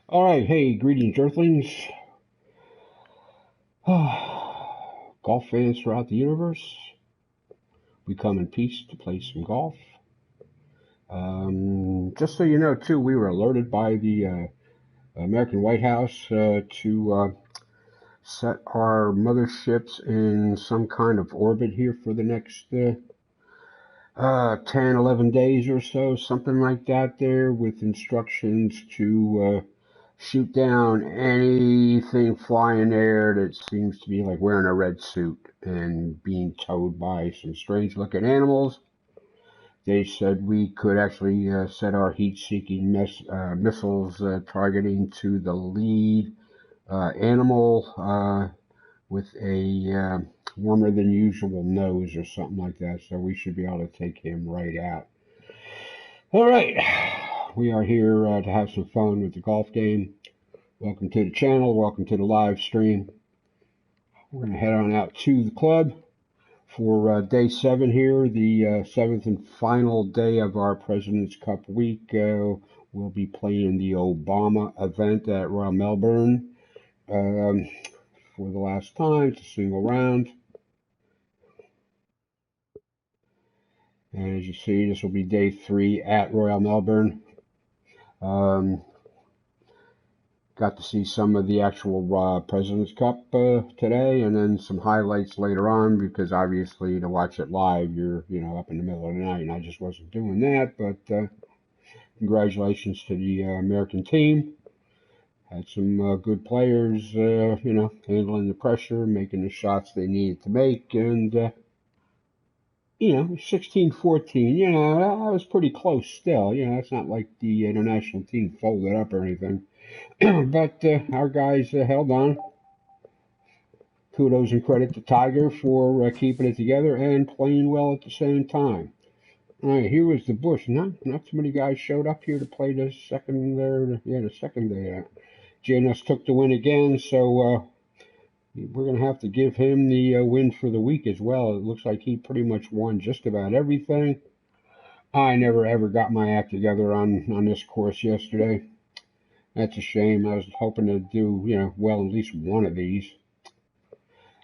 All right, hey, greetings, Earthlings. Golf fans throughout the universe. We come in peace to play some golf. Just so you know, too, we were alerted by the American White House to set our motherships in some kind of orbit here for the next 10, 11 days or so, something like that there, with instructions to shoot down anything flying there that seems to be like wearing a red suit and being towed by some strange looking animals. They said we could actually set our heat-seeking missiles targeting to the lead animal with a warmer than usual nose or something like that, so we should be able to take him right out. All right, we are here to have some fun with the golf game. Welcome to the channel, welcome to the live stream. We're going to head on out to the club for day 7 here, the 7th and final day of our President's Cup week. We'll be playing the Obama event at Royal Melbourne for the last time. It's a single round. And as you see, this will be day 3 at Royal Melbourne. Got to see some of the actual President's Cup today, and then some highlights later on, because obviously to watch it live, you're up in the middle of the night, and I just wasn't doing that. But congratulations to the American team. Had some good players, handling the pressure, making the shots they needed to make, and 16-14, that was pretty close still. It's not like the international team folded up or anything. But our guys held on. Kudos and credit to Tiger for keeping it together and playing well at the same time. All right, here was the bush. Not too many guys showed up here to play the second there. Yeah, the second day. Janos took the win again, so we're going to have to give him the win for the week as well. It looks like he pretty much won just about everything. I never ever got my act together on this course yesterday. That's a shame. I was hoping to do, well, at least one of these.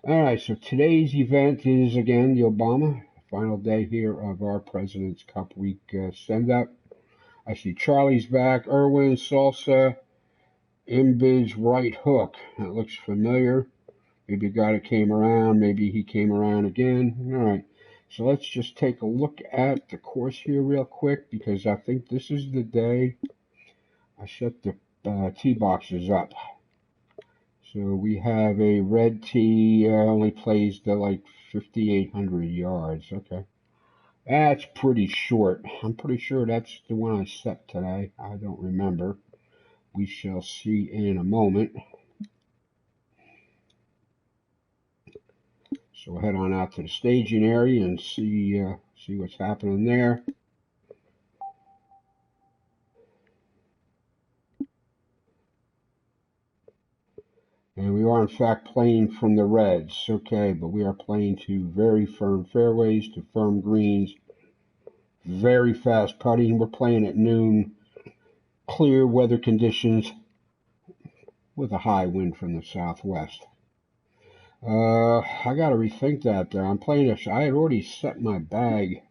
All right, so today's event is, again, the Obama, final day here of our President's Cup week send-up. I see Charlie's back, Irwin, Salsa, Imbid's right hook. That looks familiar. Maybe a guy that came around, maybe he came around again. All right, so let's just take a look at the course here real quick, because I think this is the day I set the tee boxes up. So we have a red tee, only plays to like 5,800 yards. Okay, that's pretty short. I'm pretty sure that's the one I set today. I don't remember. We shall see in a moment. So we'll head on out to the staging area and see what's happening there. And we are, in fact, playing from the reds. Okay, but we are playing to very firm fairways, to firm greens, very fast putting. We're playing at noon, clear weather conditions with a high wind from the southwest. I got to rethink that there. I'm playing I had already set my bag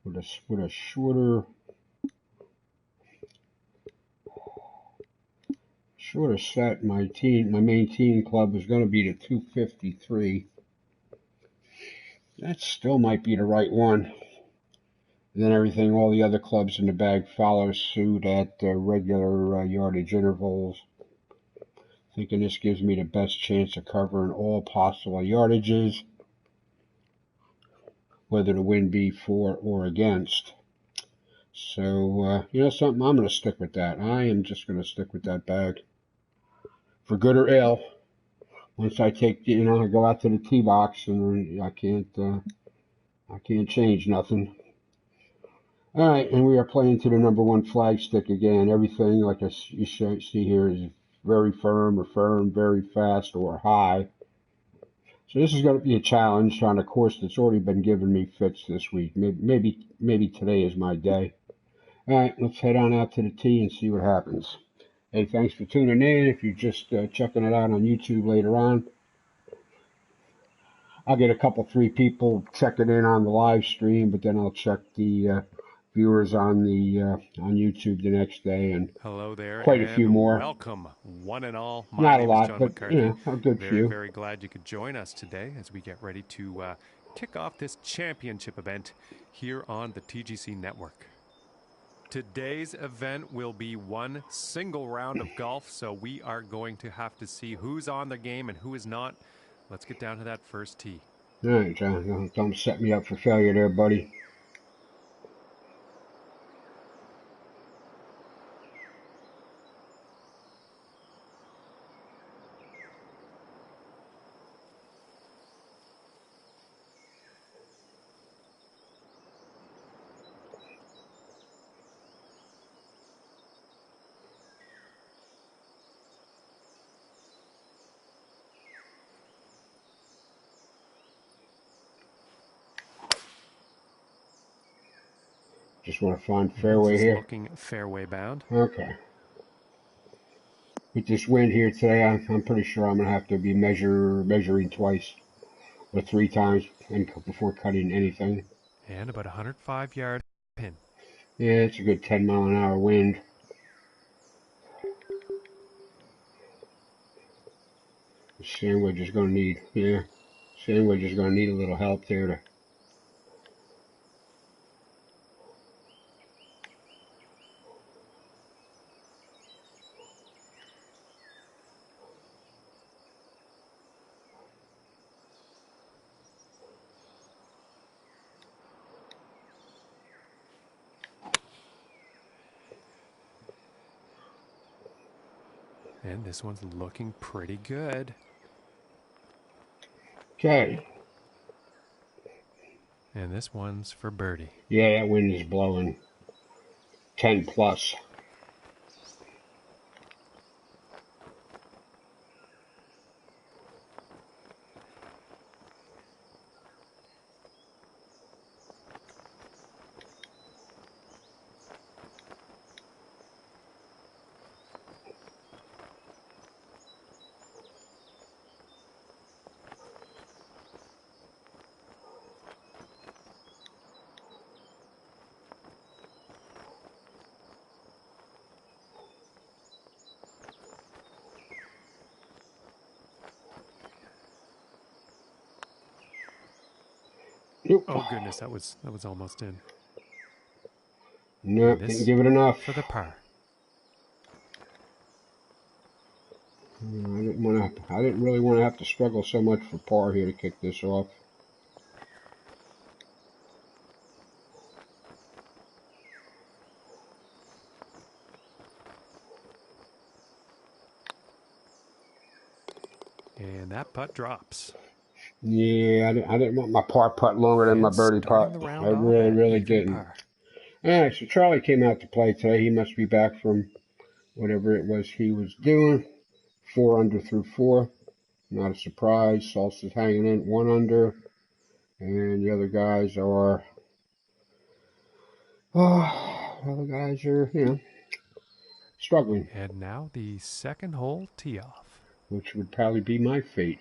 with a shorter set. My main team club is going to be the 253. That still might be the right one. And then everything, all the other clubs in the bag follow suit at regular yardage intervals. Thinking this gives me the best chance of covering all possible yardages, whether the wind be for or against. So, something, I'm going to stick with that. I am just going to stick with that bag. For good or ill, once I take, I go out to the tee box and I can't change nothing. All right, and we are playing to the number 1 flagstick again. Everything, like you see here, is very firm, very fast, or high. So this is going to be a challenge on a course that's already been giving me fits this week. Maybe today is my day. All right, let's head on out to the tee and see what happens. Hey, thanks for tuning in. If you're just checking it out on YouTube later on, I'll get a couple, 3 people checking in on the live stream, but then I'll check the viewers on YouTube the next day, and hello there, quite a few and more. welcome, one and all. My Not a name is lot, John but McCarthy. a good Very, few. very glad you could join us today as we get ready to kick off this championship event here on the TGC network. Today's event will be one single round of golf, so we are going to have to see who's on the game and who is not. Let's get down to that first tee. All right, John, don't set me up for failure there, buddy. Just want to find fairway here. Looking fairway bound. Okay. With this wind here today, I'm pretty sure I'm gonna have to be measuring twice or 3 times before cutting anything. And about 105-yard pin. Yeah, it's a good 10-mile-an-hour wind. The sandwich is gonna need, sandwich is gonna need a little help there to. And this one's looking pretty good. Okay. And this one's for birdie. Yeah, that wind is blowing 10 plus. Nope. Oh goodness, that was almost in. Nope, didn't give it enough. For the par. I didn't really want to have to struggle so much for par here to kick this off. And that putt drops. Yeah, I didn't want my par putt longer than my birdie putt. I really didn't. Par. All right, so Charlie came out to play today. He must be back from whatever it was he was doing. 4 under through 4. Not a surprise. Salsa's hanging in 1 under. And the other guys are, struggling. And now the second hole tee off. Which would probably be my fate.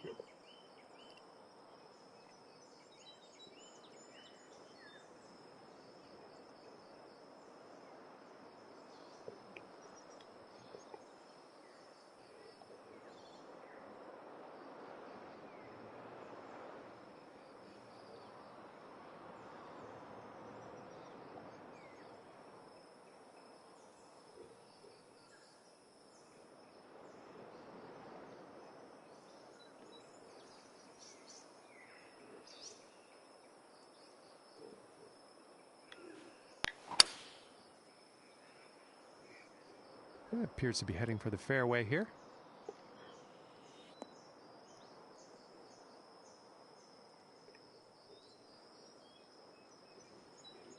It appears to be heading for the fairway here.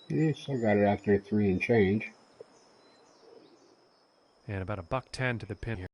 Yeah, still got it out there 3 and change. And about $110 to the pin here.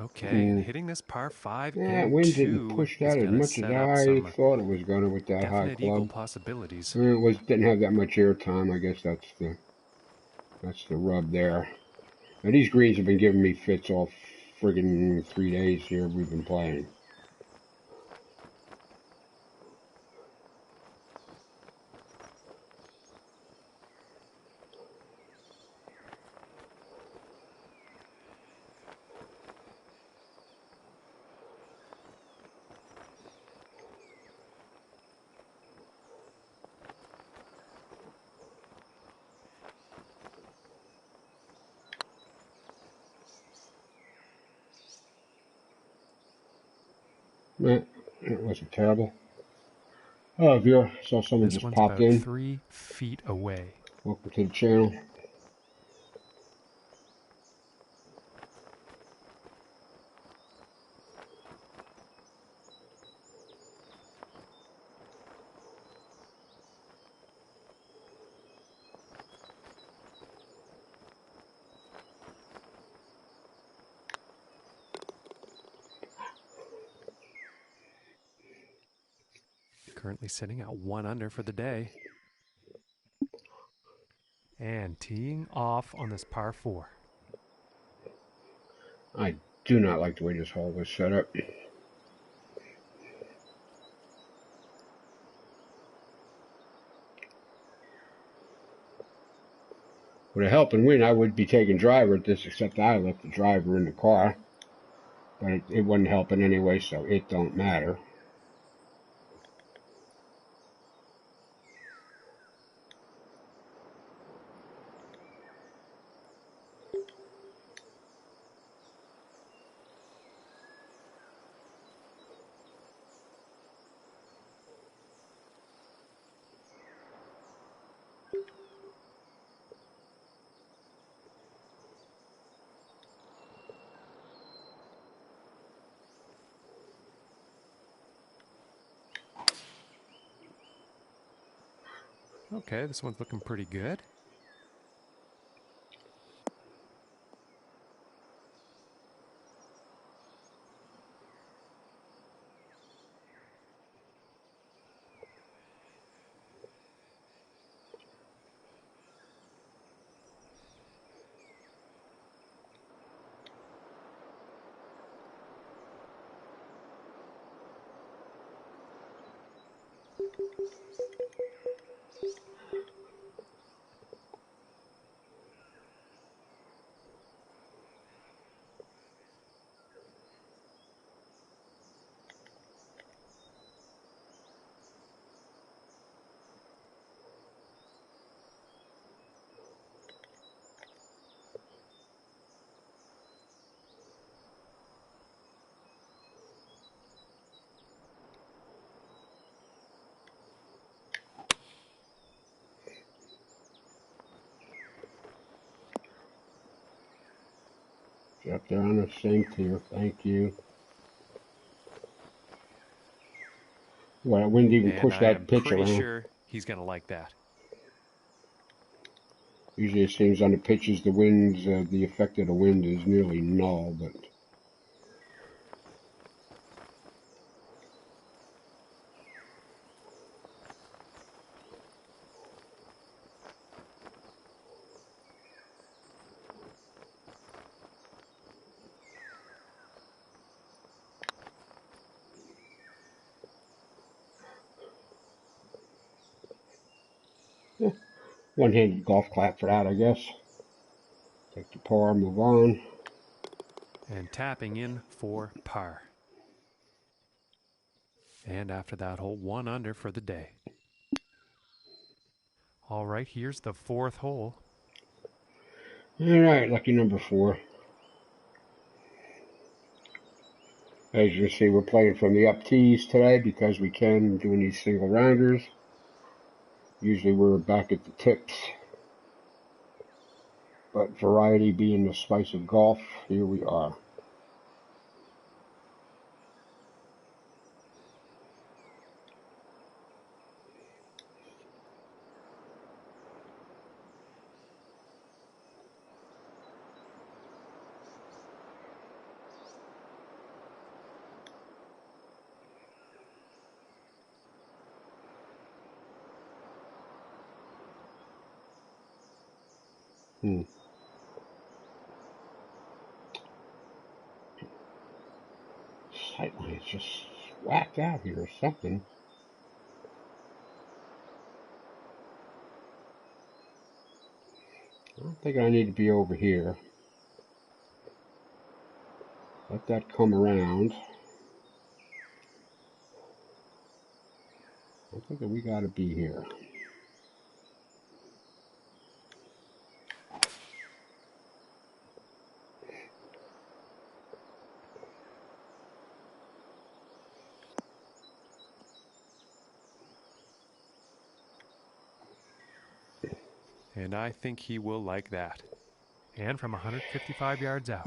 Okay, and hitting this par 5 Yeah, in wind didn't 2 push is that as going to much as set up I some thought it was going to with that high definite eagle club. possibilities. It didn't have that much air time. I guess that's the rub there. Now these greens have been giving me fits all friggin' 3 days here we've been playing. It wasn't terrible. Oh, Vera, saw someone This just one's popped about in. 3 feet away. Welcome to the channel. Currently sitting at 1 under for the day. And teeing off on this par 4. I do not like the way this hole was set up. With a helping wind, I would be taking driver at this, except I left the driver in the car. But it wasn't helping anyway, so it don't matter. Okay, this one's looking pretty good. Up there on the sink here, thank you. Well, that wind even And pushed I that am pitch pretty around. sure he's going to like that. Usually it seems on the pitches the effect of the wind is nearly null, but one-handed golf clap for that, I guess. Take the par, move on. And tapping in for par. And after that hole, 1 under for the day. All right, here's the 4th hole. All right, lucky number 4. As you can see, we're playing from the up tees today because we can, doing these single rounders. Usually we're back at the tips. But variety being the spice of golf, here we are. Hmm. Sightline's just whacked out here or something. I'm thinking I need to be over here. Let that come around. I'm thinking we got to be here. And I think he will like that. And from 155 yards out.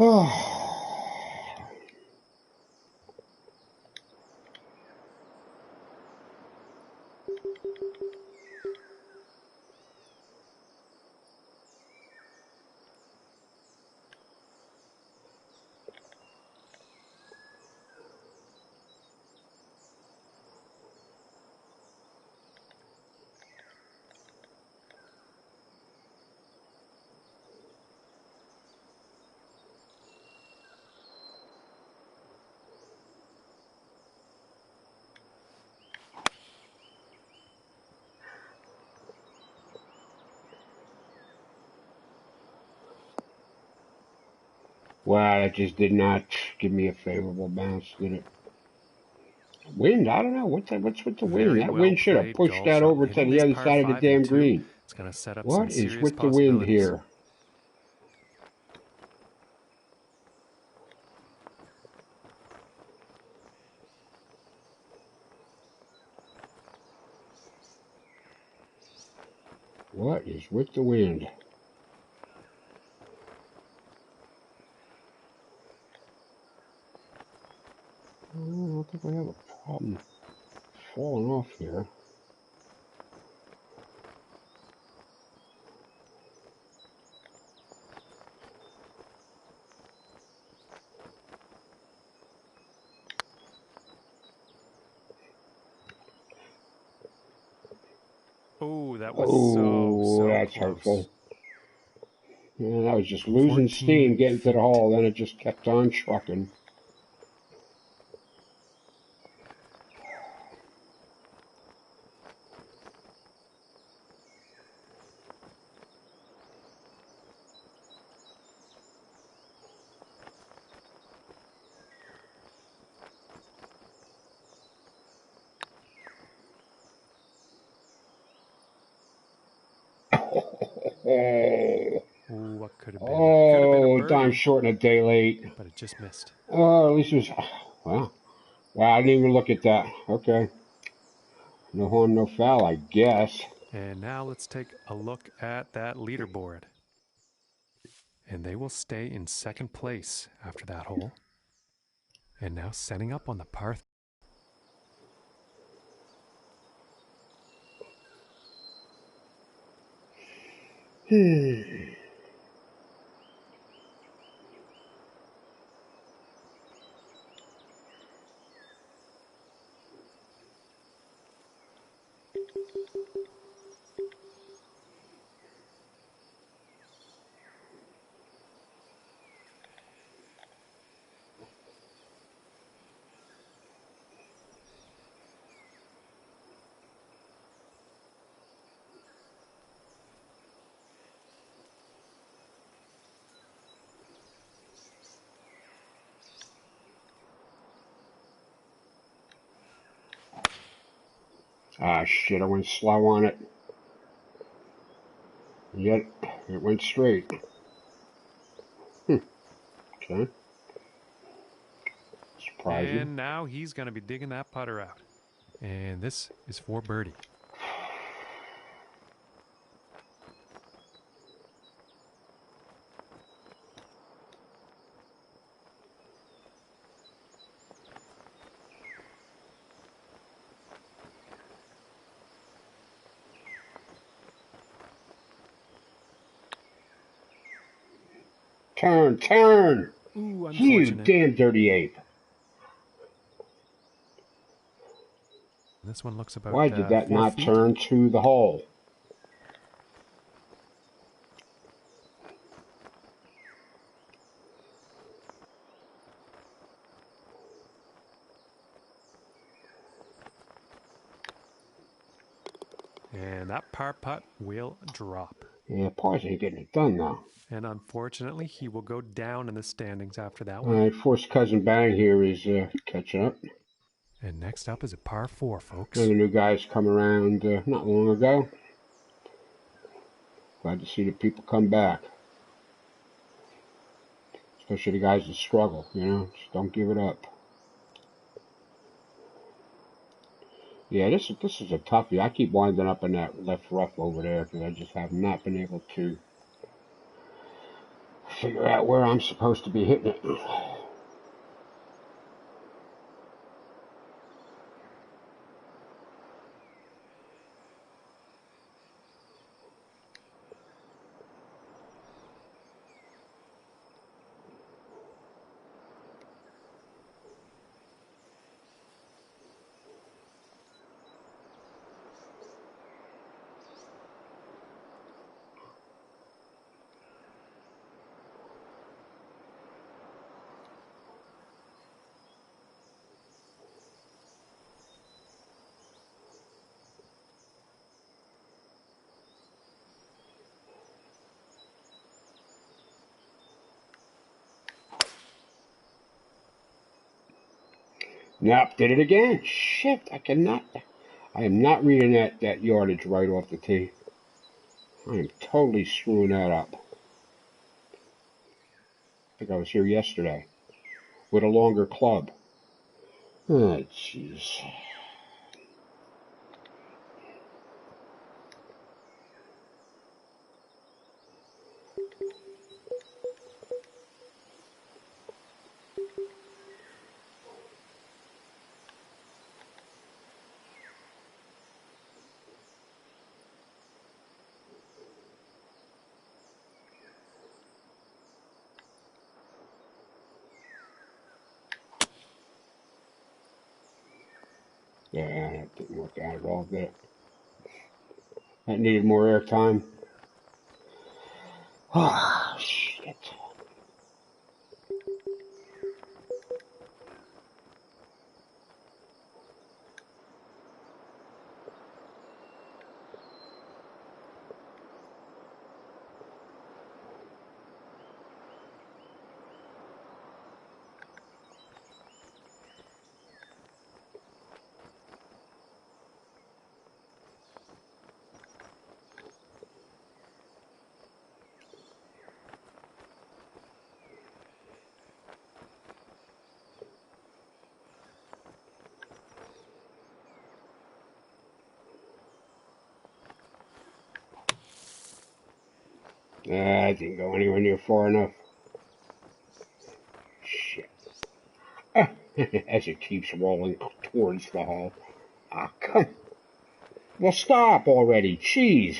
Wow, that just did not give me a favorable bounce, did it? Wind, I don't know. What's with the wind? That wind should have pushed that over to the other side of the damn green. It's going to set up What some is serious with the wind possibilities. here? What is with the wind? I don't think we have a problem falling off here. Oh, that was so that's close. hurtful. Yeah, that was just losing steam getting to the hole. Then it just kept on trucking. Oh, what could have been? Oh, Could have been a birdie, dime short and a day late. but it just missed. Oh, at least it was. Wow. Wow, I didn't even look at that. Okay. No harm, no foul, I guess. And now let's take a look at that leaderboard. And they will stay in second place after that hole. And now setting up on the par. Ah, shit, I went slow on it. Yet, it went straight. Okay. Surprising. And now he's going to be digging that putter out. And this is for birdie. Turn, turn! Ooh, You unfortunate. damn dirty ape. This one looks about Why did that 4 not feet. turn to the hole? And that par putt will drop. Yeah, pars ain't getting it done now. And unfortunately, he will go down in the standings after that All one. right, Force Cousin Bang here is catching up. And next up is a par 4, folks. Another new guy's come around not long ago. Glad to see the people come back. Especially the guys that struggle, you know. Just don't give it up. Yeah, this is a toughie. I keep winding up in that left rough over there because I just have not been able to figure out where I'm supposed to be hitting it. Nope, did it again. Shit, I am not reading that yardage right off the tee. I am totally screwing that up. I think I was here yesterday with a longer club. Oh, jeez. Yeah, that didn't work out at all, did it? That needed more airtime. Ah, shit. I didn't go anywhere near far enough. Shit. As it keeps rolling towards the hole. Ah, come. Well, stop already. Jeez.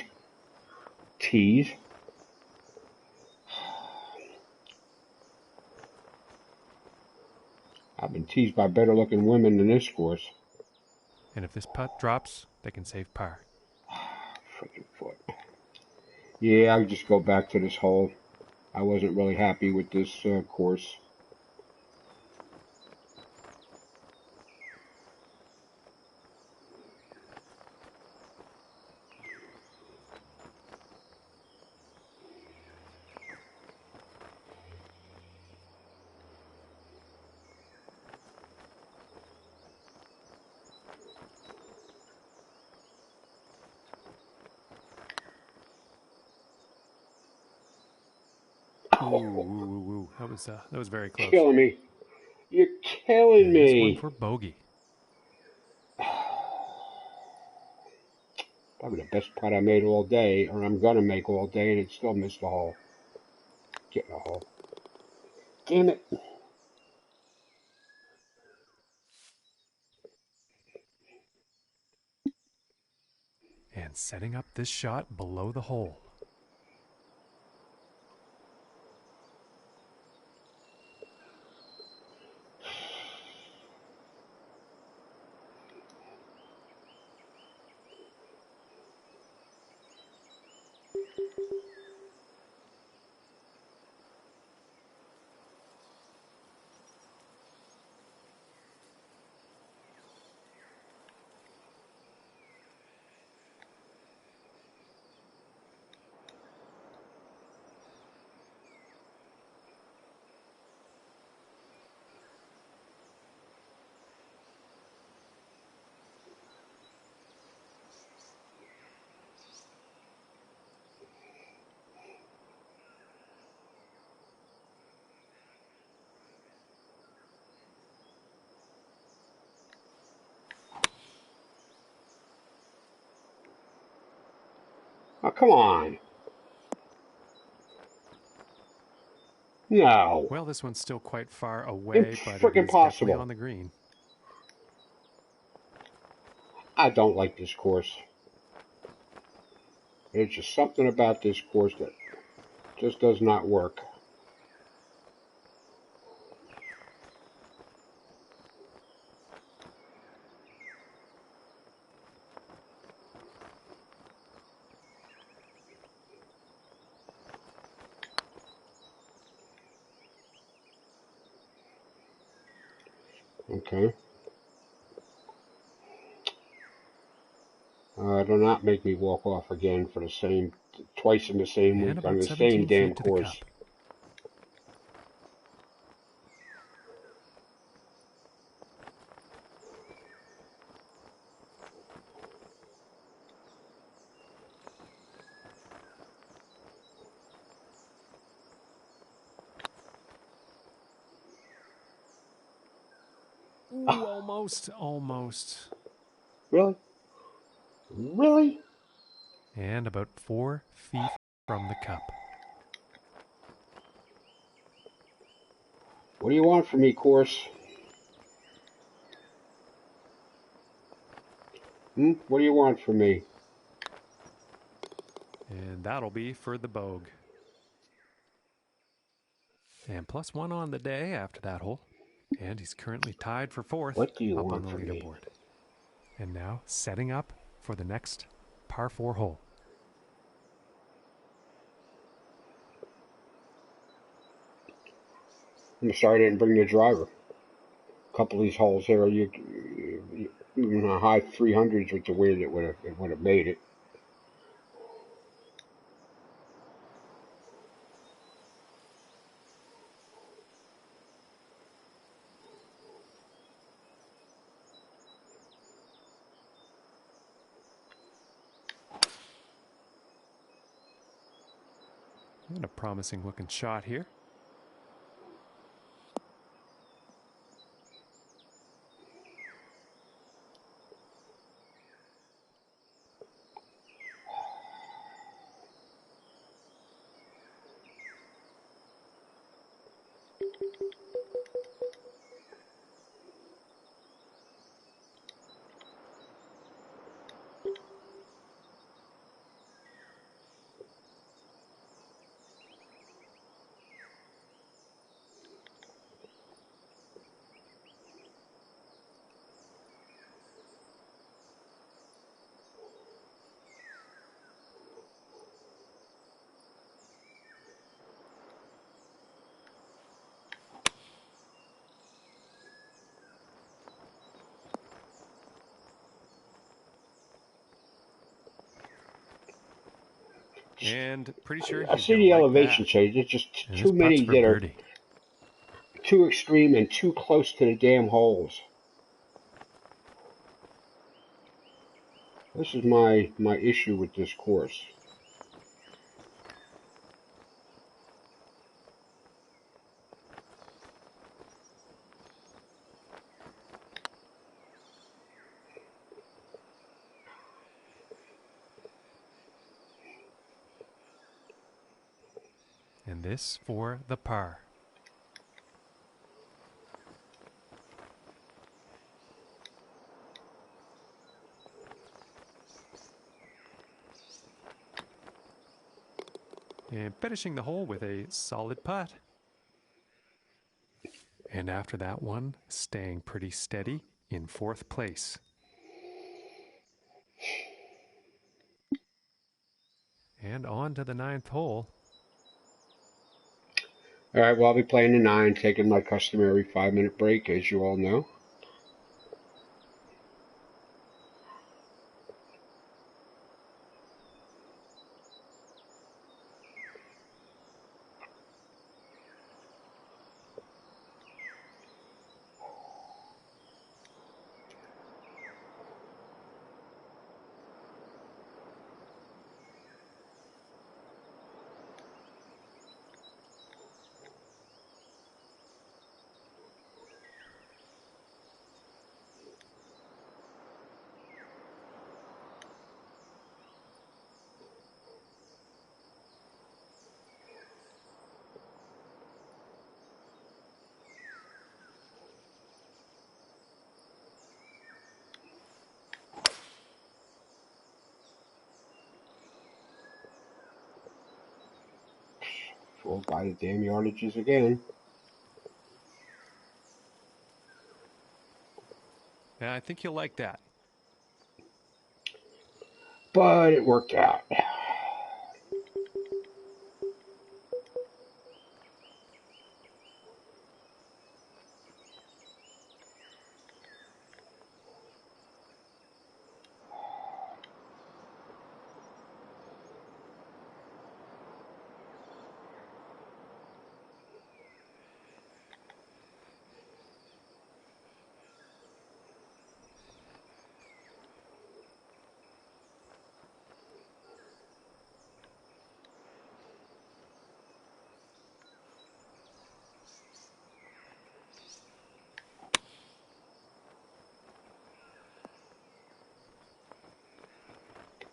Tease. I've been teased by better looking women than this course. And if this putt drops, they can save par. Freaking foot. Yeah, I'll just go back to this hole. I wasn't really happy with this course. Ooh. That was very close. Killing me. You're killing And me. this one for bogey. Probably the best putt I made all day, or I'm gonna make all day, and it still missed the hole. Get in the hole. Damn it. And setting up this shot below the hole. Oh, come on. No. Well, this one's still quite far away, but it Freaking is definitely possible. on the green. I don't like this course. There's just something about this course that just does not work. Okay. Do not make me walk off again for the same, twice in the same And week on about the same 17 damn feet to the course. cup. Ooh, almost. Really? Really? And about 4 feet from the cup. What do you want from me, course? What do you want from me? And that'll be for the bogue. And +1 on the day after that hole. And he's currently tied for 4th What do you up on want the from me? leaderboard. And now setting up for the next par 4 hole. I'm sorry I didn't bring the driver. A couple of these holes here, you know, high 300s with the wind, it would have made it. And a promising looking shot here. And pretty sure I he's see going to the like elevation that. change. It's just And this too putt's many for that are birdie. too extreme and too close to the damn holes. This is my issue with this course. And this for the par. And finishing the hole with a solid putt. And after that one, staying pretty steady in 4th place. And on to the 9th hole. All right, well, I'll be playing the 9, taking my customary 5-minute break, as you all know. Fooled by the damn yardages again. Yeah, I think you'll like that. But it worked out.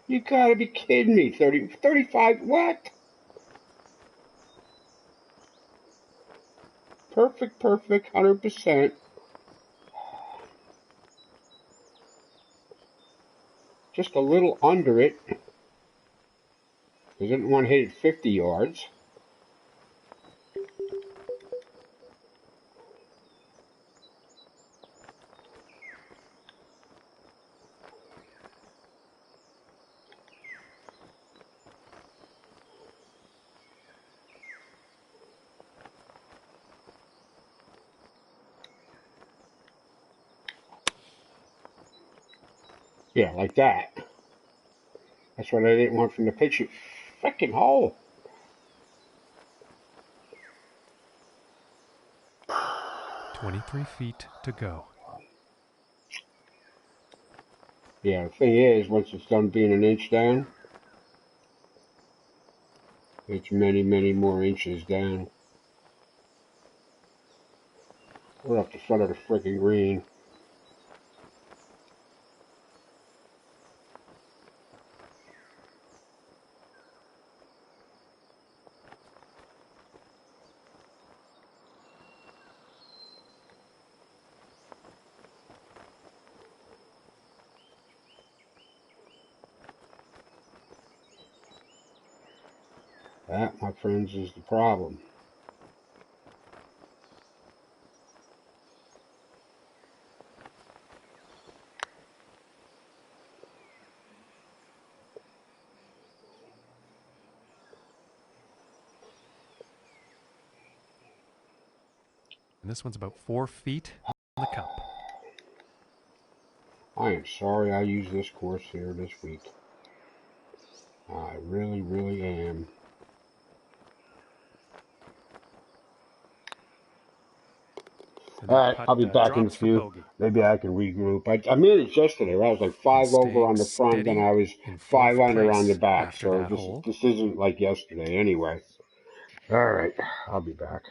You gotta be kidding me. 35, what? Perfect, 100%. Just a little under it. I didn't want to hit it 50 yards. Yeah, like that. That's what I didn't want from the pitch. Frickin' hole. 23 feet to go. Yeah, the thing is, once it's done being an inch down, it's many, many more inches down. We're up the front of the frickin' green. That, my friends, is the problem. And this one's about 4 feet on the cup. I am sorry I used this course here this week. I really, really am. Alright, I'll be back in a few. Maybe I can regroup. I managed yesterday. I was like 5 over on the front, and I was 5 under on the back. So this isn't like yesterday anyway. Alright, I'll be back.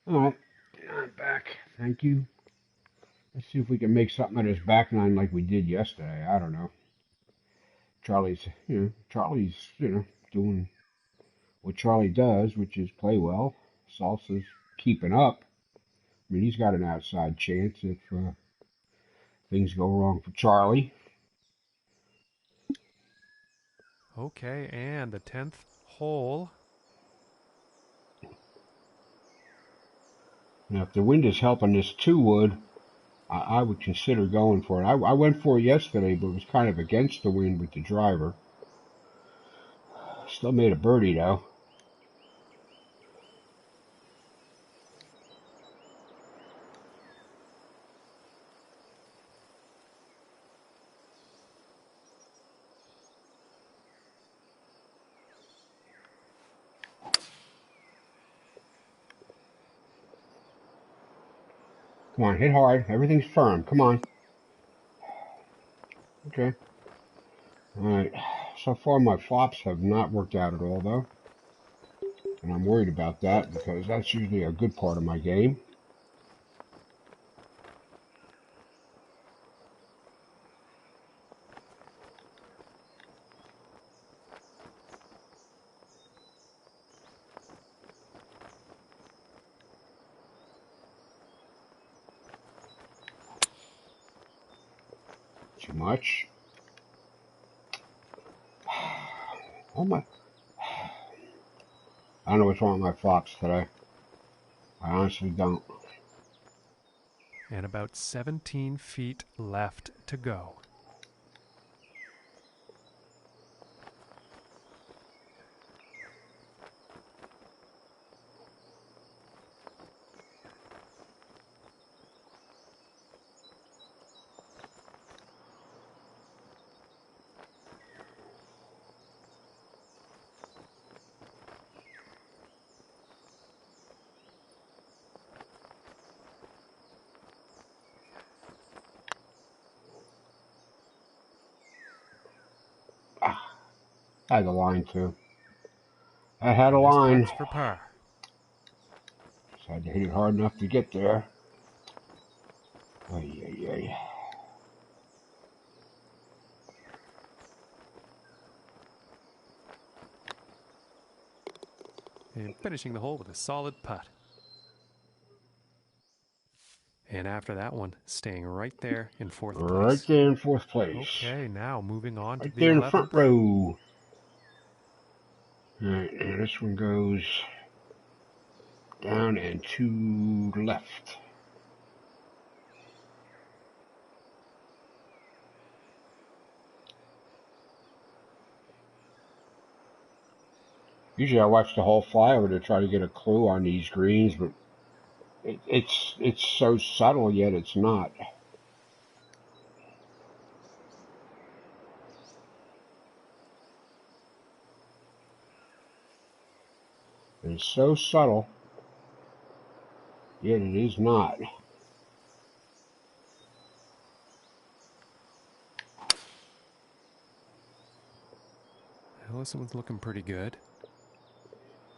All right, I'm back. Thank you. Let's see if we can make something of this back nine like we did yesterday. I don't know. Charlie's, doing what Charlie does, which is play well. Salsa's keeping up. I mean, he's got an outside chance if things go wrong for Charlie. Okay, and the 10th hole. Now, if the wind is helping this 2-wood, I would consider going for it. I went for it yesterday, but it was kind of against the wind with the driver. Still made a birdie, though. Come on, hit hard. Everything's firm. Come on. Okay. All right. So far, my flops have not worked out at all, though. And I'm worried about that because that's usually a good part of my game. Too much. Oh my. I don't know what's wrong with my flops today. I honestly don't. And about 17 feet left to go. I had a line too. I had a And this line. putt's for par. So I had to hit it hard enough to get there. Ay, ay, ay. And finishing the hole with a solid putt. And after that one, staying right there in fourth place. Right there in fourth place. Okay, now moving on to Right the there in 11th. the front row. Alright, and this one goes down and to the left. Usually I watch the whole flyover to try to get a clue on these greens, but it's so subtle, yet it's not. It's so subtle, yet it is not. Well, this one's looking pretty good.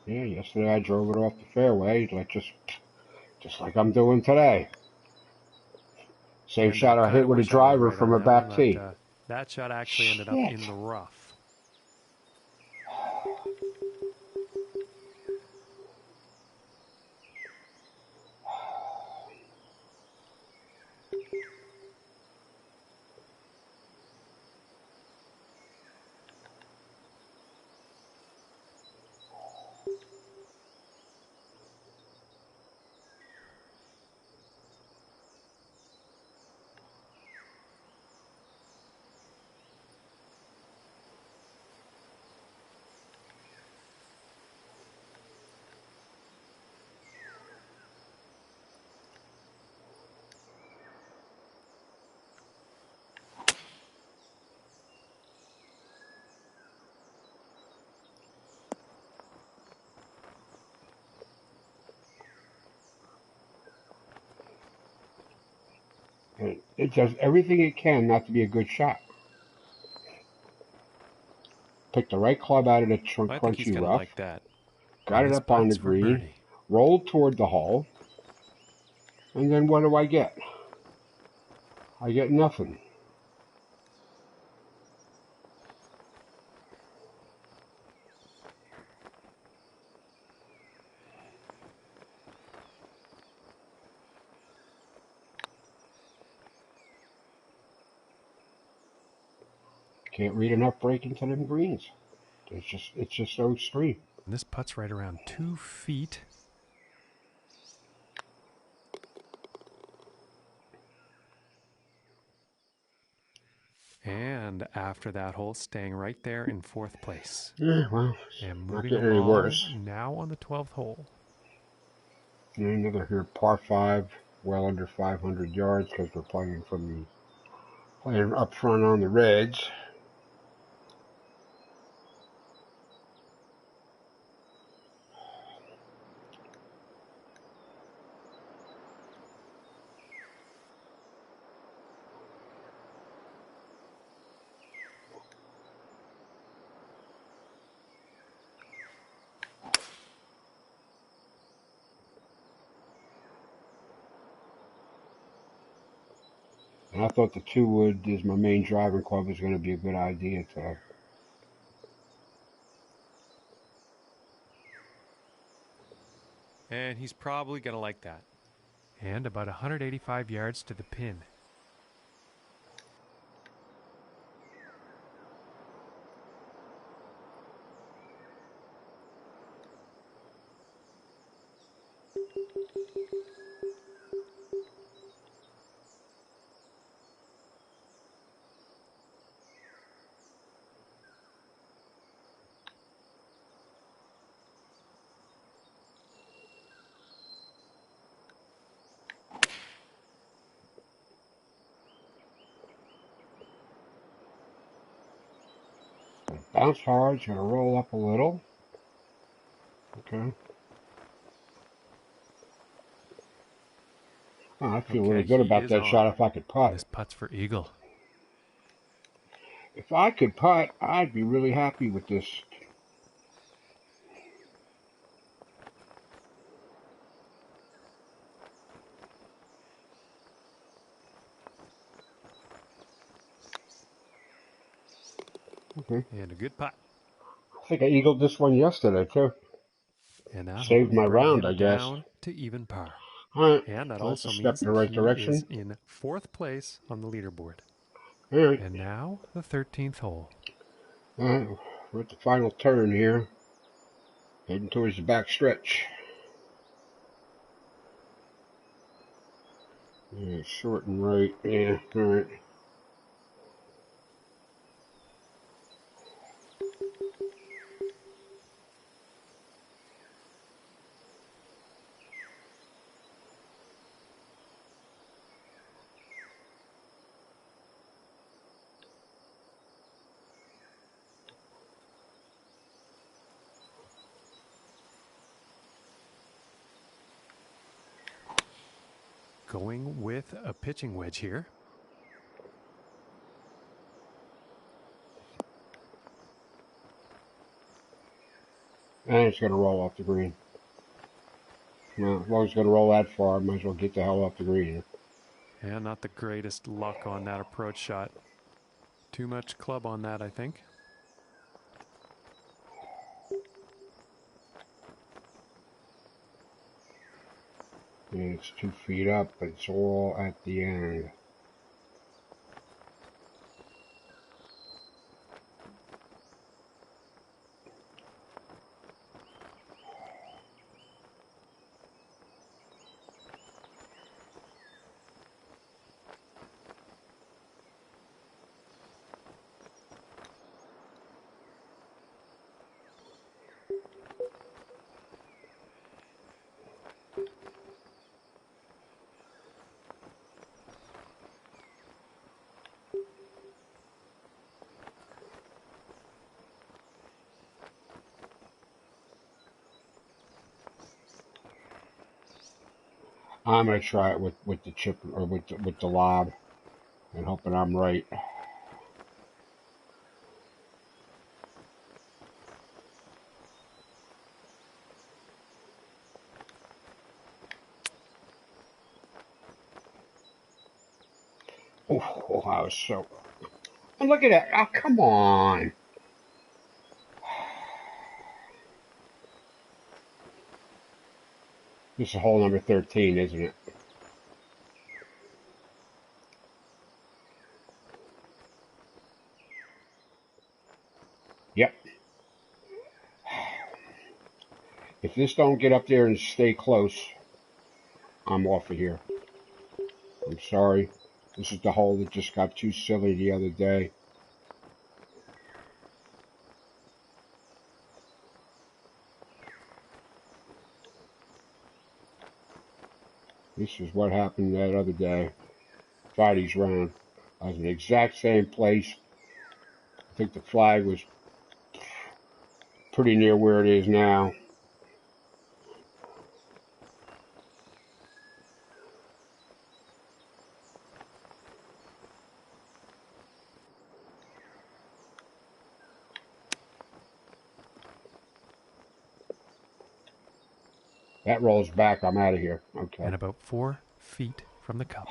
Yeah, yesterday I drove it off the fairway, like just like I'm doing today. Same And shot I kinda hit with a wish I was driver right from on a that one, back tee. that shot actually ended up in the rough. It does everything it can not to be a good shot. Pick the right club out of the I think he's crunchy gonna rough. like that. Got And it this up on the putt's for green. birdie. Rolled toward the hole. And then what do I get? I get nothing. Can't read enough break into them greens. It's just so extreme. And this putt's right around 2 feet. And after that hole, staying right there in 4th place. Yeah, well, And not moving getting any along worse. now on the 12th hole. Another here, par 5, well under 500 yards because we're playing up front on the reds. And I thought the 2-wood as my main driving club was going to be a good idea today. And he's probably going to like that. And about 185 yards to the pin. Bounce hard, it's going to roll up a little. Okay. Oh, I feel really good about that shot if I could putt. This putt's for eagle. If I could putt, I'd be really happy with this. Okay. And a good putt. I think I eagled this one yesterday, too. And that Saved my round, I guess. Down to even par. All right. And that Well, also step means in the right he direction. is in 4th place on the leaderboard. All right. And now the 13th hole. All right. We're at the final turn here. Heading towards the back stretch. Yeah, short and right. Yeah, all right. Going with a pitching wedge here. And it's going to roll off the green. Well, as long as it's going to roll that far, I might as well get the hell off the green. And not the greatest luck on that approach shot. Too much club on that, I think. And it's 2 feet up, but it's all at the end. I'm going to try it with the chip or with the lob and hoping I'm right. Oh, I was so. And look at that. Oh, come on. This is hole number 13, isn't it? Yep. If this don't get up there and stay close, I'm off of here. I'm sorry. This is the hole that just got too silly the other day. This is what happened that other day. Friday's round. I was in the exact same place. I think the flag was pretty near where it is now. That rolls back. I'm out of here. Okay. And about 4 feet from the cup.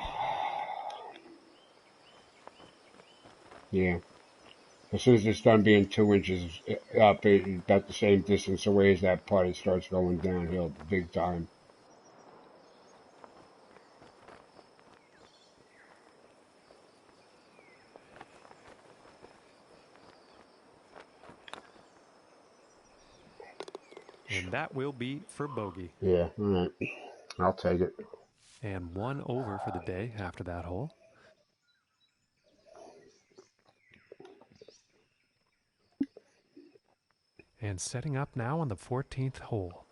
Yeah. As soon as it's done being 2 inches up, about the same distance away as that putt, it starts going downhill big time. And that will be for bogey. Yeah, all right. I'll take it. And 1 over for the day after that hole. And setting up now on the 14th hole.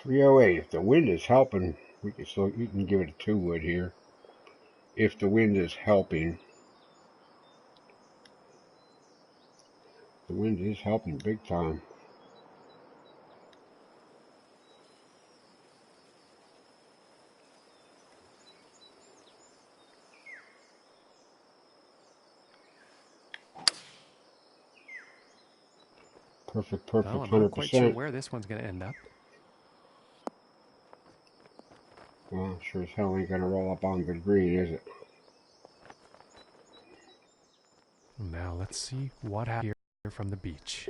.308. If the wind is helping, we can give it a 2-wood here. If the wind is helping. The wind is helping big time. Perfect, Well, I'm 100%. not quite sure where this one's going to end up. Well, sure as hell ain't going to roll up on the green, is it? Now let's see what happens here from the beach.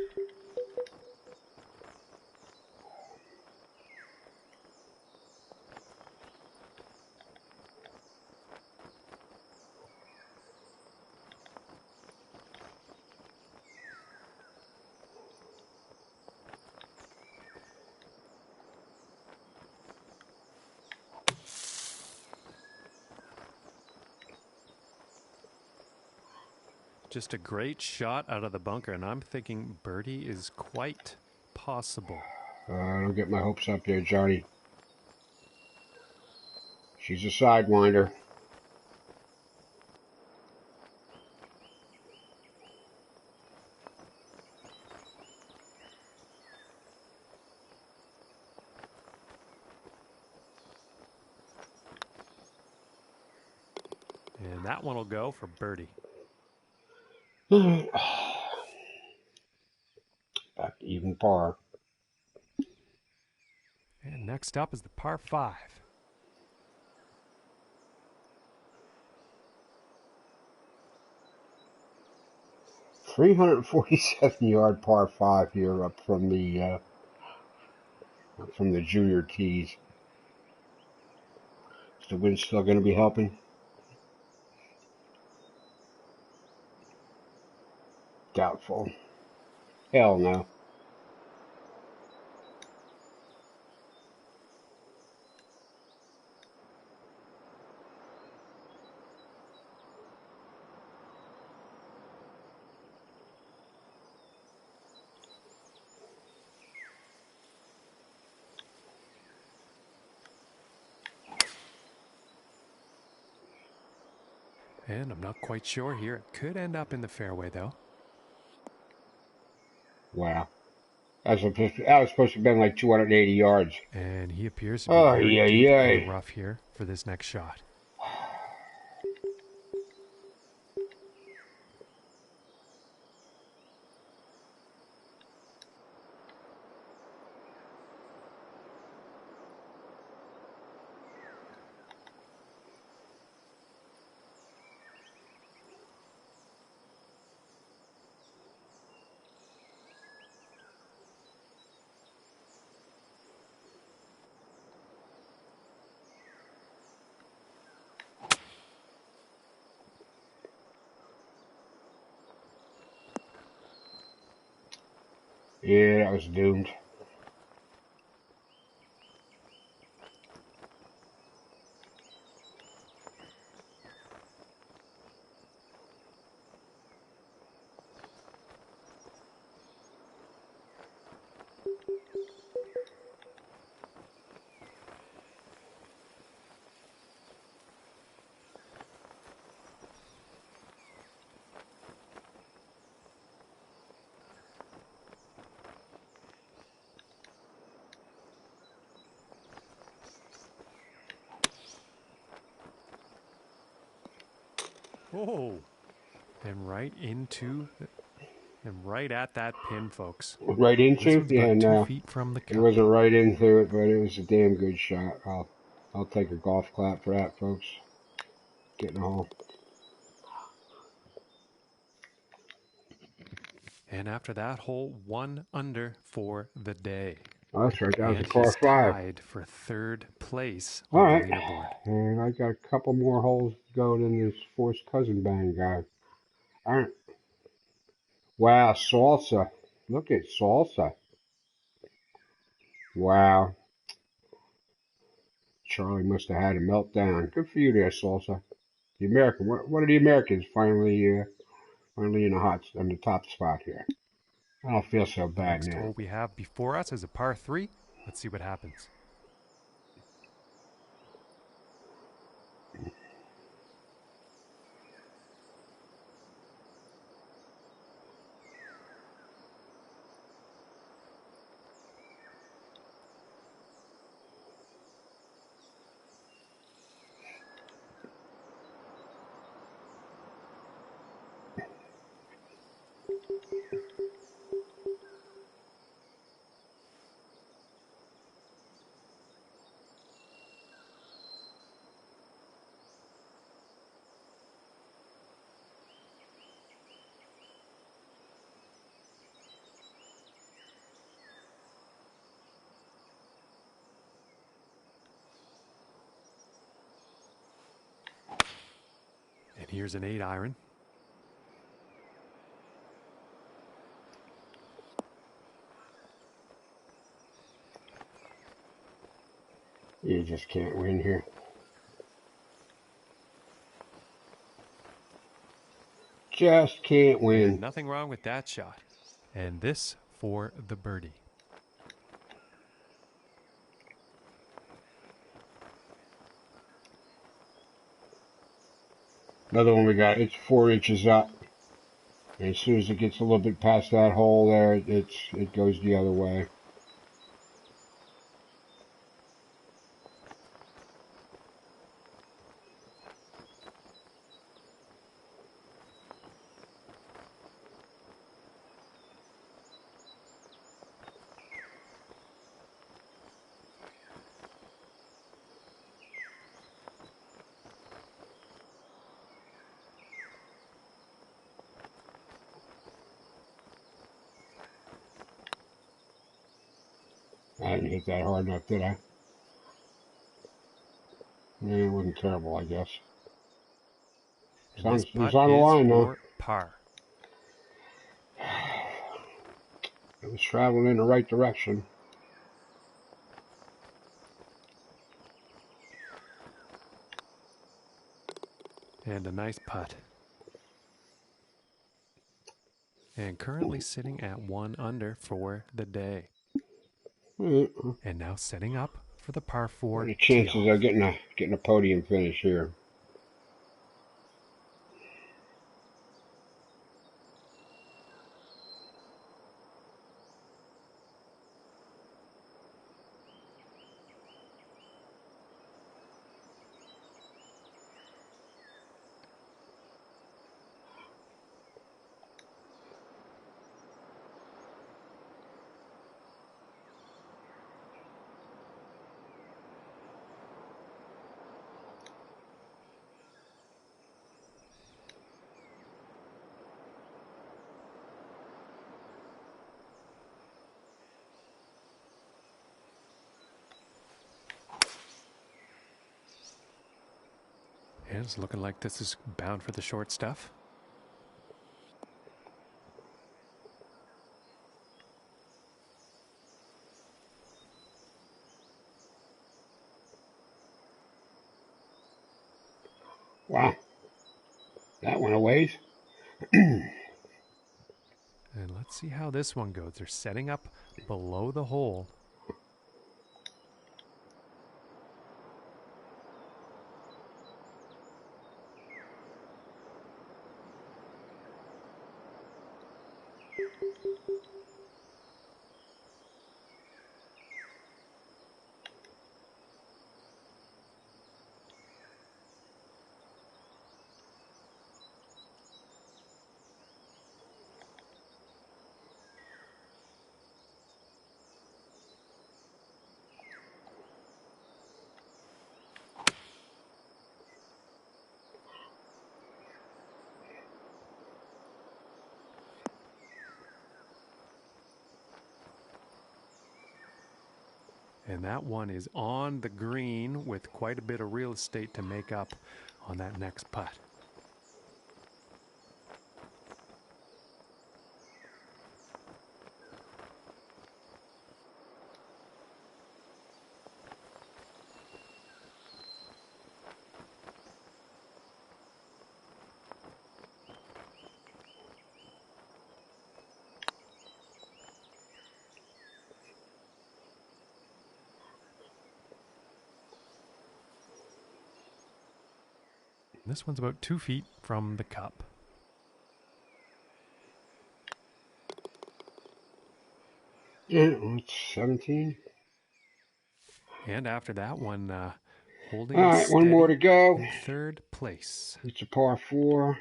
Just a great shot out of the bunker, and I'm thinking birdie is quite possible. Don't get my hopes up there, Johnny. She's a sidewinder. And that one will go for birdie. Back to even par. And next up is the par 5. .347-yard par 5 here up from the junior tees. Is the wind still going to be helping? Doubtful. Hell no. And I'm not quite sure here. It could end up in the fairway, though. Wow. That was supposed to have been like 280 yards. And he appears to be very deep in the rough here for this next shot. Yeah, that was doomed. Oh, and right into, and right at that pin, folks. Right This into? one's Yeah, about 2 no. feet from the It cup. wasn't right into it, but it was a damn good shot. I'll take a golf clap for that, folks. Getting a hole. And after that hole, 1 under for the day. Oh, that's right. That was a And par he's 5. tied for 3rd place All on right. the leaderboard. And I got a couple more holes to go than this forced cousin bang guy. All right. Wow, salsa. Look at salsa. Wow. Charlie must have had a meltdown. Good for you there, salsa. The American. What are the Americans finally in the top spot here? I don't feel so The bad next now. hole we have before us is a par 3. Let's see what happens. And here's an 8 iron. You just can't win here. Just can't win. And nothing wrong with that shot. And this for the birdie. Another one we got. It's 4 inches up. And as soon as it gets a little bit past that hole there, it goes the other way. I didn't hit that hard enough, did I? Yeah, it wasn't terrible, I guess. And this It was putt on the is line, though. for par. It was traveling in the right direction. And a nice putt. And currently sitting at 1 under for the day. And now setting up for the par 4. What are the chances of getting a podium finish here? And it's looking like this is bound for the short stuff. Wow, that went a ways. And let's see how this one goes. They're setting up below the hole. And that one is on the green with quite a bit of real estate to make up on that next putt. This one's about 2 feet from the cup. Yeah, it's 17. And after that one, holding All right, steady one more to go. in third place. It's a par 4,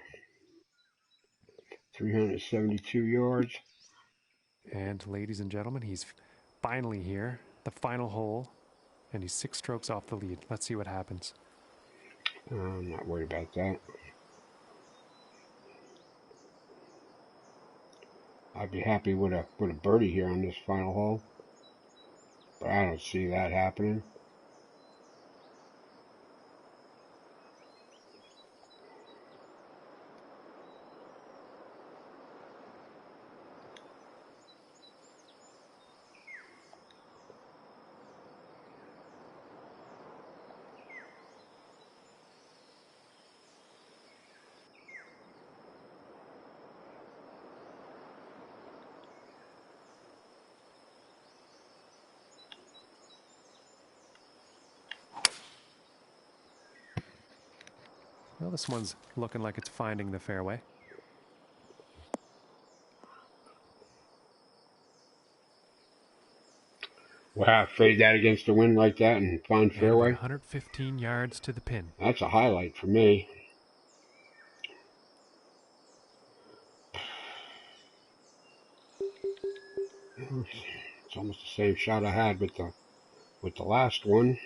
372 yards. And ladies and gentlemen, he's finally here, the final hole, and he's 6 strokes off the lead. Let's see what happens. I'm not worried about that. I'd be happy with a birdie here on this final hole, but I don't see that happening. Well, this one's looking like it's finding the fairway. Wow, fade that against the wind like that and find And fairway. about 115 yards to the pin. That's a highlight for me. It's almost the same shot I had with the last one.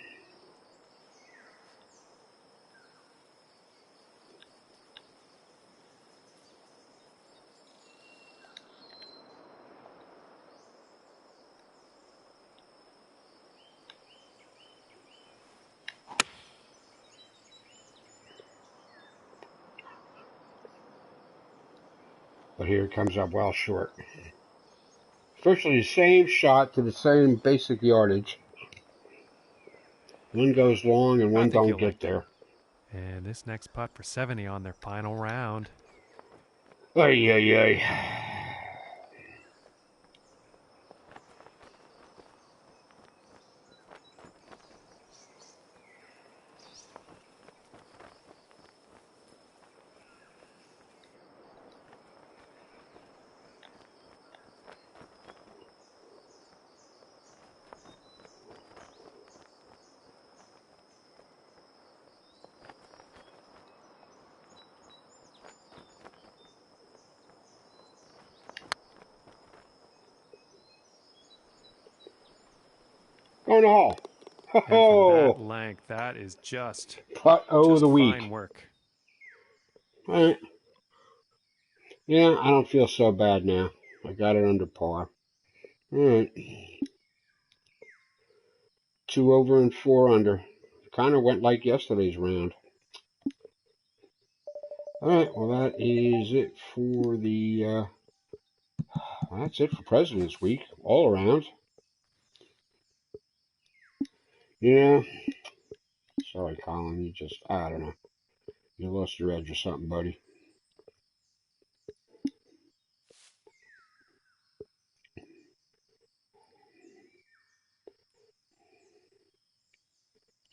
But here it comes up well short. Virtually the same shot to the same basic yardage. One goes long and one don't get there. And this next putt for 70 on their final round. Ay, ay, ay. Going to hole. And from that length, that is just Putt of the week. Fine work. All right. Yeah, I don't feel so bad now. I got it under par. All right. 2 over and 4 under. Kind of went like yesterday's round. All right, well, that is it for the, that's it for President's Week, all around. Yeah. Sorry, Colin, I don't know. You lost your edge or something, buddy.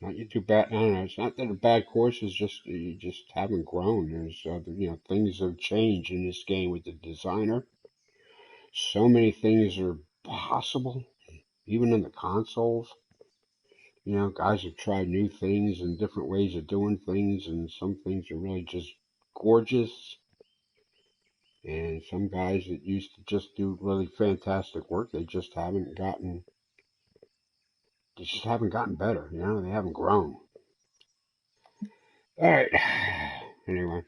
Not you too bad. I don't know. It's not that a bad course. It's just you just haven't grown. There's things have changed in this game with the designer. So many things are possible, even in the consoles. Guys have tried new things and different ways of doing things, and some things are really just gorgeous. And some guys that used to just do really fantastic work, they just haven't gotten better. They haven't grown. All right. Anyway,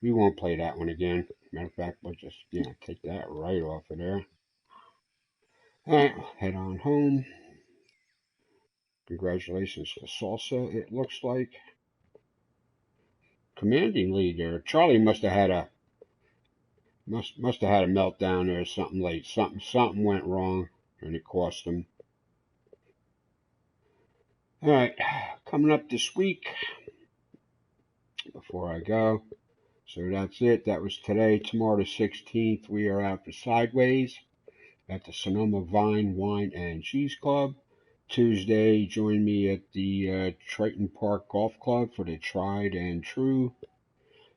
we won't play that one again. Matter of fact, we'll just take that right off of there. All right, head on home. Congratulations to Salsa. It looks like commanding lead there. Charlie must have had a meltdown there. Something late. Something went wrong, and it cost him. All right, coming up this week. Before I go, so that's it. That was today. Tomorrow the 16th, we are out for Sideways at the Sonoma Vine Wine and Cheese Club. Tuesday, join me at the Triton Park Golf Club for the Tried and True.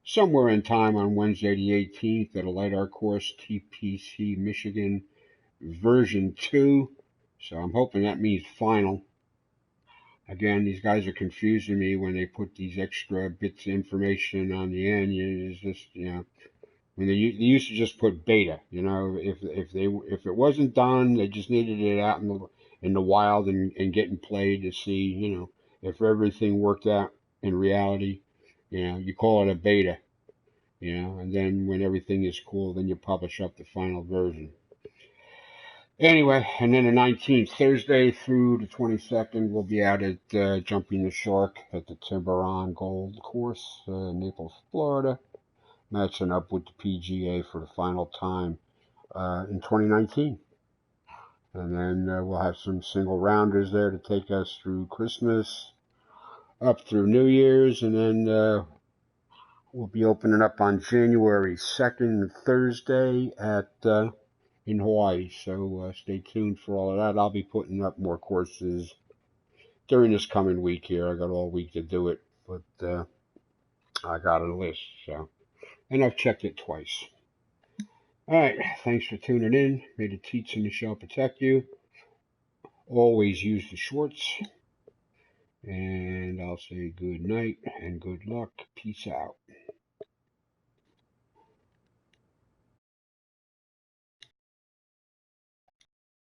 Somewhere in time on Wednesday the 18th at a light art course, TPC Michigan version 2. So I'm hoping that means final. Again, these guys are confusing me when they put these extra bits of information on the end. It's just, when they used to just put beta. If it wasn't done, they just needed it out in the wild and getting played to see, if everything worked out in reality. You call it a beta. And then when everything is cool, then you publish up the final version. Anyway, and then the 19th, Thursday through the 22nd, we'll be out at Jumping the Shark at the Tiburon Gold Course, Naples, Florida, matching up with the PGA for the final time in 2019. And then we'll have some single rounders there to take us through Christmas, up through New Year's, and then we'll be opening up on January 2nd, Thursday at in Hawaii. So stay tuned for all of that. I'll be putting up more courses during this coming week here. I got all week to do it, but I got a list. And I've checked it twice. All right. Thanks for tuning in. May the teats and the shell protect you. Always use the shorts. And I'll say good night and good luck. Peace out.